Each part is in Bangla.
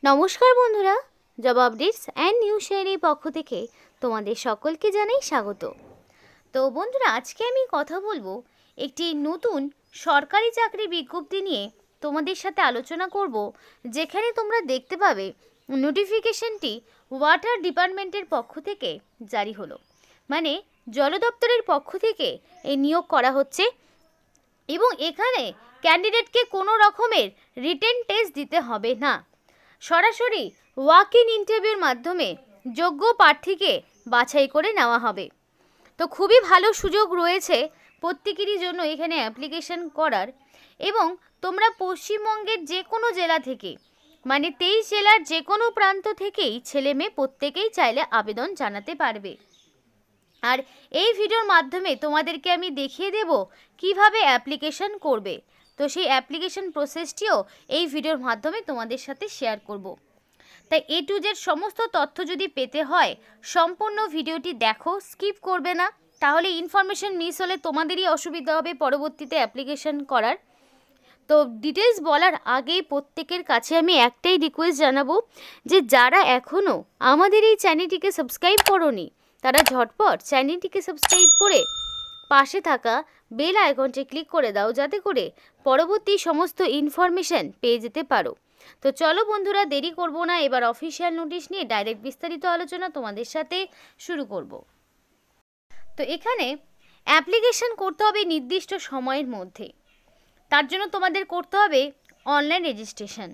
নমস্কার বন্ধুরা, জব আপডেটস অ্যান্ড নিউজ শেয়ারের পক্ষ থেকে তোমাদের সকলকে জানাই স্বাগত। তো বন্ধুরা, আজকে আমি কথা বলবো একটি নতুন সরকারি চাকরি বিজ্ঞপ্তি নিয়ে। তোমাদের সাথে আলোচনা করব, যেখানে তোমরা দেখতে পাবে নোটিফিকেশনটি ওয়াটার ডিপার্টমেন্টের পক্ষ থেকে জারি হলো, মানে জল দপ্তরের পক্ষ থেকে এই নিয়োগ করা হচ্ছে। এবং এখানে ক্যান্ডিডেটকে কোনো রকমের রিটেন টেস্ট দিতে হবে না, সরাসরি ওয়াক ইন ইন্টারভিউর মাধ্যমে যোগ্য প্রার্থীকে বাছাই করে নেওয়া হবে। তো খুবই ভালো সুযোগ রয়েছে প্রত্যেকেরই জন্য এখানে অ্যাপ্লিকেশন করার। এবং তোমরা পশ্চিমবঙ্গের যে কোনো জেলা থেকে, মানে 23 জেলার যে কোনো প্রান্ত থেকেই ছেলে মেয়ে প্রত্যেকেই চাইলে আবেদন জানাতে পারবে। আর এই ভিডিওর মাধ্যমে তোমাদেরকে আমি দেখিয়ে দেব কিভাবে অ্যাপ্লিকেশন করবে। তো সেই অ্যাপ্লিকেশন প্রসেসটিও এই ভিডিওর মাধ্যমে তোমাদের সাথে শেয়ার করব। তাই A to Z সমস্ত তথ্য যদি পেতে হয় সম্পূর্ণ ভিডিওটি দেখো, স্কিপ করবে না, তাহলে ইনফরমেশন মিস হলে তোমাদেরই অসুবিধা হবে পরবর্তীতে অ্যাপ্লিকেশন করার। তো ডিটেলস বলার আগেই প্রত্যেকের কাছে আমি একটাই রিকোয়েস্ট জানাবো, যে যারা এখনও আমাদের এই চ্যানেলটিকে সাবস্ক্রাইব করোনি তারা ঝটপট চ্যানেলটিকে সাবস্ক্রাইব করে পাশে থাকা বেল আইকনটি ক্লিক করে দাও, যাতে করে পরবর্তী সমস্ত ইনফরমেশন পেয়ে যেতে পারো। তো চলো বন্ধুরা, দেরি করব না, এবার অফিসিয়াল নোটিশ নিয়ে ডাইরেক্ট বিস্তারিত আলোচনা তোমাদের সাথে শুরু করব। তো এখানে অ্যাপ্লিকেশন করতে হবে নির্দিষ্ট সময়ের মধ্যে। তার জন্য তোমাদের করতে হবে অনলাইন রেজিস্ট্রেশন।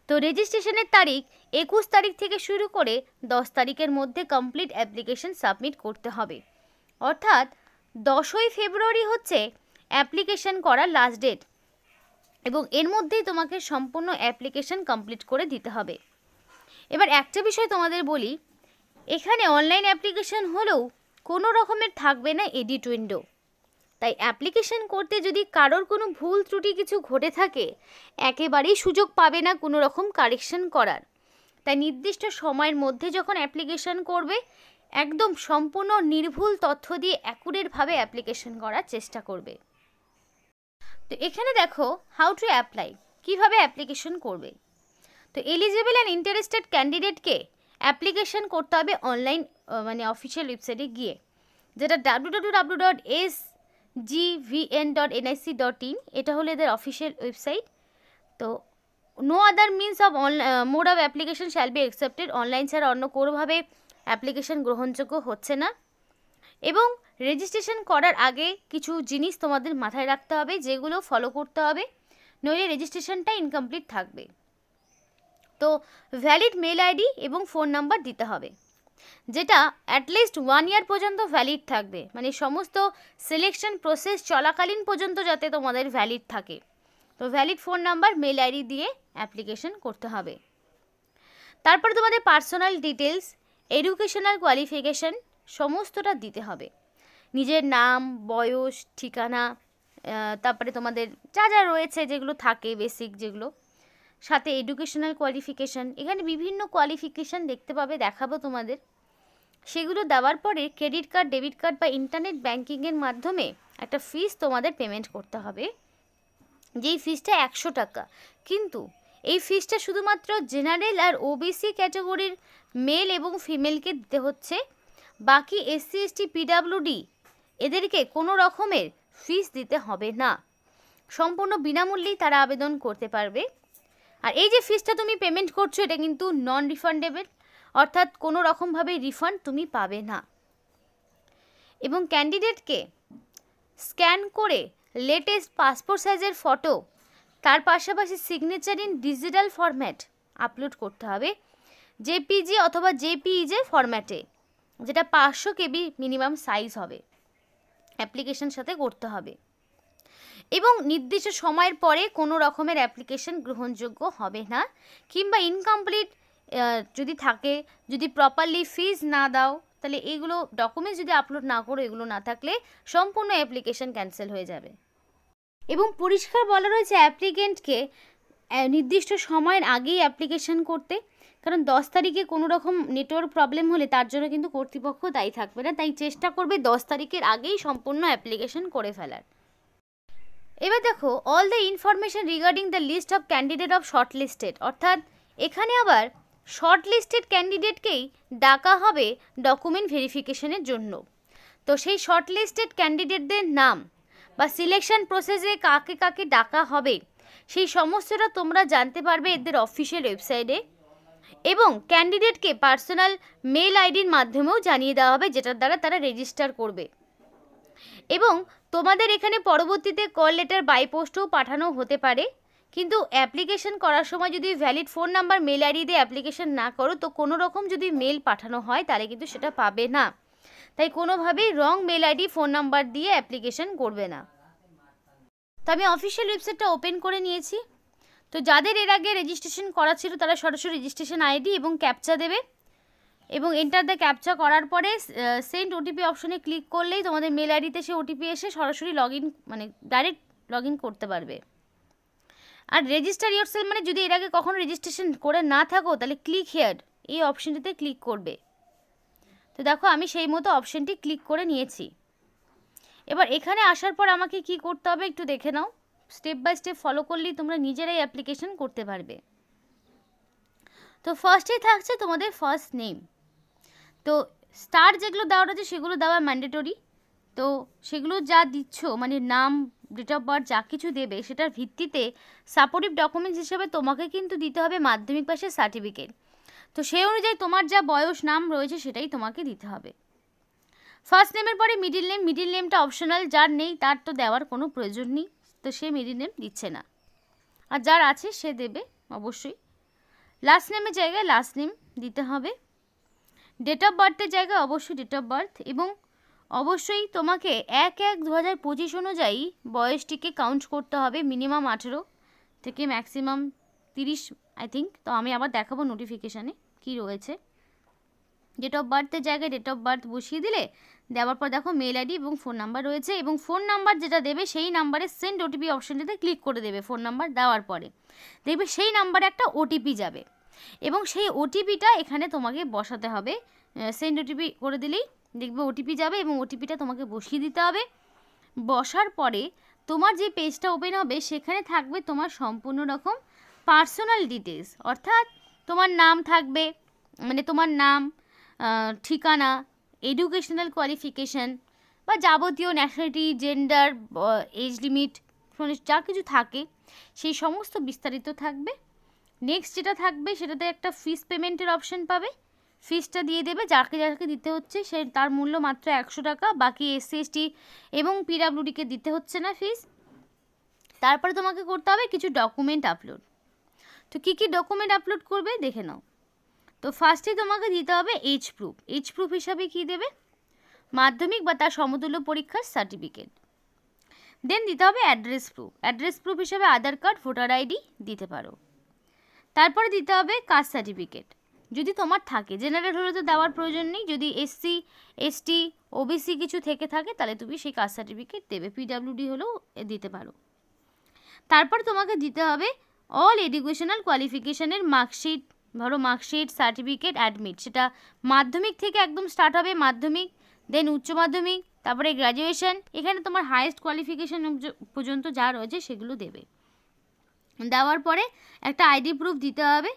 তো রেজিস্ট্রেশনের তারিখ 21 তারিখ থেকে শুরু করে 10 তারিখের মধ্যে কমপ্লিট অ্যাপ্লিকেশন সাবমিট করতে হবে। অর্থাৎ 10ই ফেব্রুয়ারি হচ্ছে অ্যাপ্লিকেশন করার লাস্ট ডেট, এবং এর মধ্যেই তোমাকে সম্পূর্ণ অ্যাপ্লিকেশন কমপ্লিট করে দিতে হবে। এবার একটা বিষয় তোমাদের বলি, এখানে অনলাইন অ্যাপ্লিকেশন হলেও কোনো রকমের থাকবে না এডিট উইন্ডো। তাই অ্যাপ্লিকেশন করতে যদি কারোর কোনো ভুল ত্রুটি কিছু ঘটে থাকে, একেবারেই সুযোগ পাবে না কোনো রকম কারেকশন করার। তাই নির্দিষ্ট সময়ের মধ্যে যখন অ্যাপ্লিকেশন করবে, একদম সম্পূর্ণ নির্ভুল তথ্য দিয়ে অ্যাকুরেটভাবে অ্যাপ্লিকেশন করার চেষ্টা করবে। তো এখানে দেখো হাউ টু অ্যাপ্লাই, কীভাবে অ্যাপ্লিকেশন করবে। তো এলিজিবল অ্যান্ড ইন্টারেস্টেড ক্যান্ডিডেটকে অ্যাপ্লিকেশন করতে হবে অনলাইন, মানে অফিসিয়াল ওয়েবসাইটে গিয়ে, যেটা www.sgvn.nic.in, এটা হলো এদের অফিসিয়াল ওয়েবসাইট। তো no other means of mode of application shall be accepted, online ছাড়া অন্য কোনোভাবে অ্যাপ্লিকেশন গ্রহণযোগ্য হচ্ছে না। এবং রেজিস্ট্রেশন করার আগে কিছু জিনিস তোমাদের মাথায় রাখতে হবে, যেগুলো ফলো করতে হবে, নইলে রেজিস্ট্রেশনটা ইনকমপ্লিট থাকবে। তো ভ্যালিড মেল আইডি এবং ফোন নাম্বার দিতে হবে, যেটা অ্যাটলিস্ট 1 ইয়ার পর্যন্ত ভ্যালিড থাকবে, মানে সমস্ত সিলেকশন প্রসেস চলাকালীন পর্যন্ত যাতে তোমাদের ভ্যালিড থাকে। তো valid phone number, mail ID দিয়ে অ্যাপ্লিকেশন করতে হবে। তারপর তোমাদের পার্সোনাল ডিটেলস, এডুকেশনাল কোয়ালিফিকেশান সমস্তটা দিতে হবে। নিজের নাম, বয়স, ঠিকানা, তারপরে তোমাদের যা যা রয়েছে যেগুলো থাকে বেসিক, যেগুলো সাথে এডুকেশনাল কোয়ালিফিকেশান, এখানে বিভিন্ন কোয়ালিফিকেশান দেখতে পাবে, দেখাবো তোমাদের। সেগুলো দেওয়ার পরে ক্রেডিট কার্ড, ডেবিট কার্ড বা ইন্টারনেট ব্যাঙ্কিংয়ের মাধ্যমে একটা ফিস তোমাদের পেমেন্ট করতে হবে, যেই ফিসটা 100 টাকা। কিন্তু এই ফিসটা শুধুমাত্র জেনারেল আর ওবিসি ক্যাটাগরির মেল এবং ফিমেলকে দিতে হচ্ছে, বাকি এসসি, এসটি, পিডাব্লিউডি এদেরকে কোনো রকমের ফিস দিতে হবে না, সম্পূর্ণ বিনামূল্যেই তারা আবেদন করতে পারবে। আর এই যে ফিসটা তুমি পেমেন্ট করছো, এটা কিন্তু নন রিফান্ডেবল, অর্থাৎ কোনো রকমভাবে রিফান্ড তুমি পাবে না। এবং ক্যান্ডিডেটকে স্ক্যান করে লেটেস্ট পাসপোর্ট সাইজের ফটো, তার পাশাপাশি signature in digital format upload করতে হবে, জেপিজি অথবা জেপিইজে ফরম্যাটে, যেটা 500 KB মিনিমাম সাইজ হবে, অ্যাপ্লিকেশন সাথে করতে হবে। এবং নির্দিষ্ট সময়ের পরে কোনো রকমের অ্যাপ্লিকেশন গ্রহণযোগ্য হবে না, কিংবা ইনকমপ্লিট যদি থাকে, যদি প্রপারলি ফিজ না দাও, তাহলে এগুলো ডকুমেন্টস যদি আপলোড না করো, এগুলো না থাকলে সম্পূর্ণ অ্যাপ্লিকেশন ক্যান্সেল হয়ে যাবে। এবং পরিষ্কার বলা রয়েছে অ্যাপ্লিকেন্টকে নির্দিষ্ট সময়ের আগেই অ্যাপ্লিকেশন করতে, কারণ 10 তারিখে কোনো রকম নেটওয়ার্ক প্রবলেম হলে তার জন্য কিন্তু কর্তৃপক্ষ দায়ী থাকবে না। তাই চেষ্টা করবে 10 তারিখের আগেই সম্পূর্ণ অ্যাপ্লিকেশন করে ফেলার। এবার দেখো all the information regarding the list of candidate of short listed, অর্থাৎ এখানে আবার শর্ট লিস্টেড ক্যান্ডিডেটকেই ডাকা হবে ডকুমেন্ট ভেরিফিকেশনের জন্য। তো সেই শর্ট লিস্টেড ক্যান্ডিডেটদের নাম বা সিলেকশন প্রসেসে কাকে কাকে ডাকা হবে সেই সমস্তটা তোমরা জানতে পারবে এদের অফিসিয়াল ওয়েবসাইটে, এবং ক্যান্ডিডেটকে পার্সোনাল মেল আইডির মাধ্যমেও জানিয়ে দেওয়া হবে, যেটার দ্বারা তারা রেজিস্টার করবে। এবং তোমাদের এখানে পরবর্তীতে কল লেটার বাই পোস্টও পাঠানো হতে পারে, কিন্তু অ্যাপ্লিকেশন করার সময় যদি valid phone number mail ID দিয়ে অ্যাপ্লিকেশন না করো, তো কোনো রকম যদি মেল পাঠানো হয় তাহলে কিন্তু সেটা পাবে না। তাই কোনোভাবেই রং মেল আইডি ফোন নাম্বার দিয়ে অ্যাপ্লিকেশন করবে না। তো আমি অফিসিয়াল ওয়েবসাইটটা ওপেন করে নিয়েছি। তো যাদের এর আগে রেজিস্ট্রেশন করা ছিল তারা সরাসরি রেজিস্ট্রেশন আইডি এবং ক্যাপচা দেবে, এবং এন্টার দ্য ক্যাপচা করার পরে সেন্ড ওটিপি অপশনে ক্লিক করলেই তোমাদের মেল আইডিতে সে ওটিপি এসে সরাসরি মানে ডাইরেক্ট লগ ইন করতে পারবে। আর রেজিস্টার ইয়োরসেলফ মানে যদি এর আগে কখনো রেজিস্ট্রেশন করে না থাকো তাহলে ক্লিক হিয়ার এই অপশনটিতে ক্লিক করবে। তো দেখো আমি সেই মতো অপশনটি ক্লিক করে নিয়েছি। এবার এখানে আসার পর আমাকে কি করতে হবে একটু দেখে নাও। স্টেপ বাই স্টেপ ফলো করলেই তোমরা নিজেরাই অ্যাপ্লিকেশন করতে পারবে। তো ফার্স্টেই থাকছে তোমাদের ফার্স্ট নেম। তো স্টার যেগুলো দেওয়া রয়েছে সেগুলো দেওয়া ম্যান্ডেটরি। তো সেগুলো যা দিচ্ছ মানে নাম, ডেট অফ বার্থ যা কিছু দেবে সেটার ভিত্তিতে সাপোর্টিভ ডকুমেন্টস হিসেবে তোমাকে কিন্তু দিতে হবে মাধ্যমিক পাশের সার্টিফিকেট। তো সেই অনুযায়ী তোমার যা বয়স নাম রয়েছে সেটাই তোমাকে দিতে হবে। ফার্স্ট নেমের পরে মিডিল নেম। মিডিল নেমটা অপশনাল, যার নেই তার তো দেওয়ার কোনো প্রয়োজন নেই, তো সে মিডিল নেম দিচ্ছে না, আর যার আছে সে দেবে অবশ্যই। লাস্ট নেমের জায়গায় লাস্ট নেম দিতে হবে। ডেট অফ বার্থের জায়গায় অবশ্যই ডেট অফ বার্থ, এবং অবশ্যই তোমাকে 1/1/2025 অনুযায়ী বয়সটিকে কাউন্ট করতে হবে। মিনিমাম 18 থেকে ম্যাক্সিমাম 30 আই থিঙ্ক। তো আমি আবার দেখাবো নোটিফিকেশানে কি রয়েছে। ডেট অফ বার্থের জায়গায় ডেট অফ বার্থ বসিয়ে দিলে, দেওয়ার পর দেখো মেল আইডি এবং ফোন নাম্বার রয়েছে, এবং ফোন নাম্বার যেটা দেবে সেই নাম্বারে সেন্ড ওটিপি অপশনটিতে ক্লিক করে দেবে। ফোন নাম্বার দেওয়ার পরে দেখবে সেই নাম্বারে একটা ওটিপি যাবে, এবং সেই ওটিপিটা এখানে তোমাকে বসাতে হবে। সেন্ড ওটিপি করে দিলেই দেখবে ওটিপি যাবে, এবং ওটিপিটা তোমাকে বসিয়ে দিতে হবে। বসার পরে তোমার যে পেজটা ওপেন হবে সেখানে থাকবে তোমার সম্পূর্ণ রকম পার্সোনাল ডিটেলস, অর্থাৎ তোমার নাম থাকবে, মানে তোমার নাম, ঠিকানা, এডুকেশনাল কোয়ালিফিকেশান বা যাবতীয় ন্যাশনালিটি, জেন্ডার, এজ লিমিট যা কিছু থাকে সেই সমস্ত বিস্তারিত থাকবে। নেক্সট যেটা থাকবে সেটাতে একটা ফিস পেমেন্টের অপশন পাবে। ফিসটা দিয়ে দেবে, যাকে যাকে দিতে হচ্ছে সে তার মূল্য মাত্র 100 টাকা। বাকি SC ST এবং PWDকে দিতে হচ্ছে না ফিস। তারপরে তোমাকে করতে হবে কিছু ডকুমেন্ট আপলোড। তো কী কী ডকুমেন্ট আপলোড করবে দেখে নাও। তো ফার্স্টে তোমাকে দিতে হবে এজ প্রুফ। এজ প্রুফ হিসাবে কী দেবে? মাধ্যমিক বা তার সমতুল্য পরীক্ষার সার্টিফিকেট। দেন দিতে হবে অ্যাড্রেস প্রুফ। অ্যাড্রেস প্রুফ হিসাবে আধার কার্ড, ভোটার আইডি দিতে পারো। তারপরে দিতে হবে কাস্ট সার্টিফিকেট যদি তোমার থাকে। জেনারেল হলে তো দেওয়ার প্রয়োজন নেই। যদি SC ST OBC কিছু থেকে থাকে তাহলে তুমি সেই কাস্ট সার্টিফিকেট দেবে। PWD হলেও দিতে পারো। তারপর তোমাকে দিতে হবে অল এডুকেশনাল কোয়ালিফিকেশানের মার্কশিট। ধরো মার্কশিট, সার্টিফিকেট, অ্যাডমিট, সেটা মাধ্যমিক থেকে একদম স্টার্ট হবে, মাধ্যমিক, দেন উচ্চ মাধ্যমিক, তারপরে গ্র্যাজুয়েশন। এখানে তোমার হায়েস্ট কোয়ালিফিকেশান পর্যন্ত যা রয়েছে সেগুলো দেবে। দেওয়ার পরে একটা আইডি প্রুফ দিতে হবে।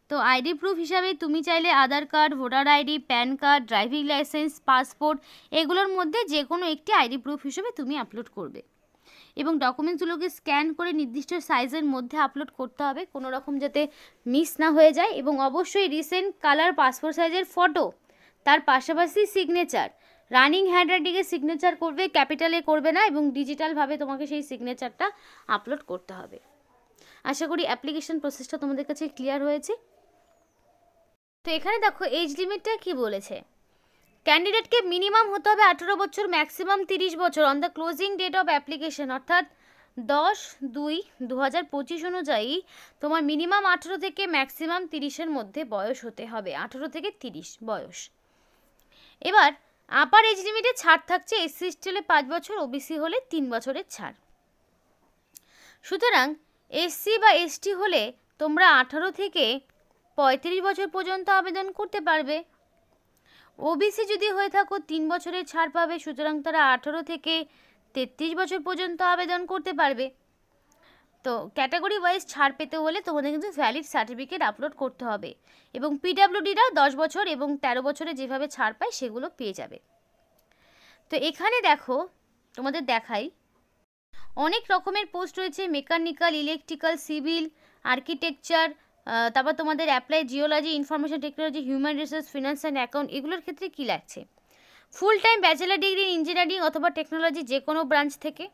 তো আইডি প্রুফ হিসাবে তুমি চাইলে Aadhaar card, voter ID, PAN card, driving licence, passport, এগুলোর মধ্যে যে কোনো একটি আইডি প্রুফ হিসেবে তুমি আপলোড করবে, এবং ডকুমেন্টসগুলোকে স্ক্যান করে নির্দিষ্ট সাইজের মধ্যে আপলোড করতে হবে, কোনো রকম যাতে মিস না হয়ে যায়। এবং অবশ্যই রিসেন্ট কালার পাসপোর্ট সাইজের ফটো, তার পাশাপাশি সিগনেচার, রানিং হ্যান্ডরাইটিংয়ে সিগনেচার করবে, ক্যাপিটালে করবে না, এবং ডিজিটালভাবে তোমাকে সেই সিগনেচারটা আপলোড করতে হবে। আশা করি অ্যাপ্লিকেশন প্রসেসটা তোমাদের কাছে ক্লিয়ার হয়েছে। তো এখানে দেখো এজ লিমিটটা কি বলেছে। ক্যান্ডিডেটকে মিনিমাম হতে হবে 18 বছর, ম্যাক্সিমাম 30 বছর on the closing date of application, অর্থাৎ 10/2/2025 অনুযায়ী তোমার মিনিমাম 18 থেকে ম্যাক্সিমাম 30-এর মধ্যে বয়স হতে হবে। 18 থেকে 30 বয়স। এবার আপার এজ লিমিটে ছাড় থাকছে। SC ST হলে 5 বছর, OBC হলে 3 বছরের ছাড়। সুতরাং SC বা ST হলে তোমরা 18 থেকে 35 বছর পর্যন্ত আবেদন করতে পারবে। OBC যদি হয়ে থাকো 3 বছরের ছাড় পাবে, সুতরাং তারা 18 থেকে 33 বছর পর্যন্ত আবেদন করতে পারবে। তো ক্যাটাগরি ওয়াইজ ছাড় পেতে হলে তোমাদের কিন্তু ভ্যালিড সার্টিফিকেট আপলোড করতে হবে, এবং পিডাব্লিউডিরা 10 বছর এবং 13 বছরে যেভাবে ছাড় পায় সেগুলো পেয়ে যাবে। তো এখানে দেখো, তোমাদের দেখাই, অনেক রকমের পোস্ট রয়েছে, মেকানিক্যাল, ইলেকট্রিক্যাল, সিভিল, আর্কিটেকচার, তারপর তোমাদের apply geology, information technology, human resource, finance and account, এগুলোর ক্ষেত্রে কী লাগছে? Full time bachelor degree in engineering অথবা টেকনোলজি যে কোনো ব্রাঞ্চ থেকে।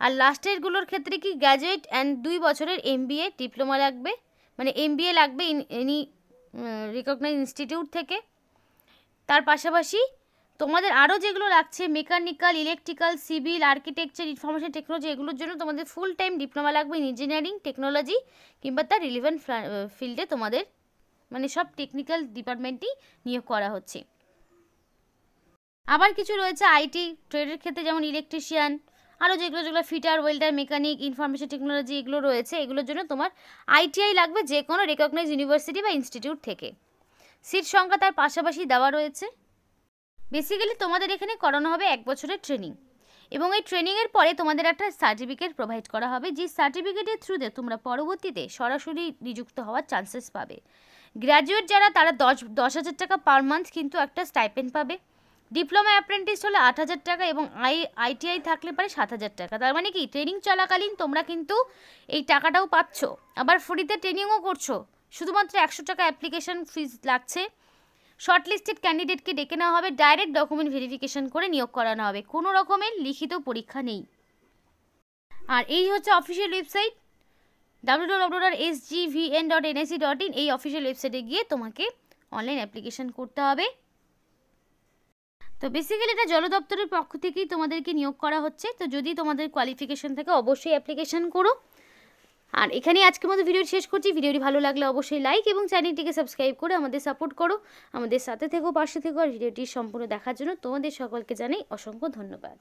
আর লাস্টেরগুলোর ক্ষেত্রে কি গ্র্যাজুয়েট অ্যান্ড 2 বছরের MBA ডিপ্লোমা লাগবে, মানে MBA লাগবে ইন এনি রিকগনাইজ ইনস্টিটিউট থেকে। তার পাশাপাশি তোমাদের আরও যেগুলো লাগছে, mechanical, electrical, civil, architecture, information technology, এগুলোর জন্য তোমাদের ফুল টাইম ডিপ্লোমা লাগবে ইন ইঞ্জিনিয়ারিং টেকনোলজি, কিংবা তার রিলেভেন্ট ফিল্ডে তোমাদের মানে সব টেকনিক্যাল ডিপার্টমেন্টই নিয়োগ করা হচ্ছে। আবার কিছু রয়েছে আইটি ট্রেডের ক্ষেত্রে, যেমন ইলেকট্রিশিয়ান, আরও যেগুলো fitter, welder, mechanic, information technology, এগুলো রয়েছে। এগুলোর জন্য তোমার ITI লাগবে যে কোনো রেকগনাইজ ইউনিভার্সিটি বা ইনস্টিটিউট থেকে। সিট সংখ্যা তার পাশাপাশি দেওয়া রয়েছে। বেসিক্যালি তোমাদের এখানে করানো হবে 1 বছরের ট্রেনিং, এবং এই ট্রেনিংয়ের পরে তোমাদের একটা সার্টিফিকেট প্রোভাইড করা হবে, যে সার্টিফিকেটের থ্রুতে তোমরা পরবর্তীতে সরাসরি নিযুক্ত হওয়ার চান্সেস পাবে। গ্র্যাজুয়েট যারা, তারা 10,000 টাকা পার মান্থ কিন্তু একটা স্টাইপেন্ড পাবে। ডিপ্লোমা অ্যাপ্রেন্টিস হলে 8,000 টাকা, এবং ITI থাকলে পারে 7,000 টাকা। তার মানে কি, ট্রেনিং চলাকালীন তোমরা কিন্তু এই টাকাটাও পাচ্ছ, আবার ফ্রিতে ট্রেনিংও করছো। শুধুমাত্র 100 টাকা অ্যাপ্লিকেশন ফিজ লাগছে। শর্টলিস্টেড ক্যান্ডিডেটকে ডেকে নেওয়া হবে, ডাইরেক্ট ডকুমেন্ট ভেরিফিকেশন করে নিয়োগ করানো হবে, কোনো রকমের লিখিত পরীক্ষা নেই। আর এই হচ্ছে অফিসিয়াল ওয়েবসাইট www.sgvn.nsc.in। এই অফিসিয়াল ওয়েবসাইটে গিয়ে তোমাকে অনলাইন অ্যাপ্লিকেশন করতে হবে। তো বেসিক্যালি এটা জল দপ্তরের পক্ষ থেকেই তোমাদেরকে নিয়োগ করা হচ্ছে। তো যদি তোমাদের কোয়ালিফিকেশন থাকে অবশ্যই অ্যাপ্লিকেশন করো। আর এখানেই আজকের মতো ভিডিও শেষ করছি। ভিডিওটি ভালো লাগলে অবশ্যই লাইক এবং চ্যানেলটিকে সাবস্ক্রাইব করে আমাদের সাপোর্ট করো, আমাদের সাথে থেকো, পাশে থেকো। আর ভিডিওটি সম্পূর্ণ দেখার জন্য তোমাদের সকলকে জানাই অসংখ্য ধন্যবাদ।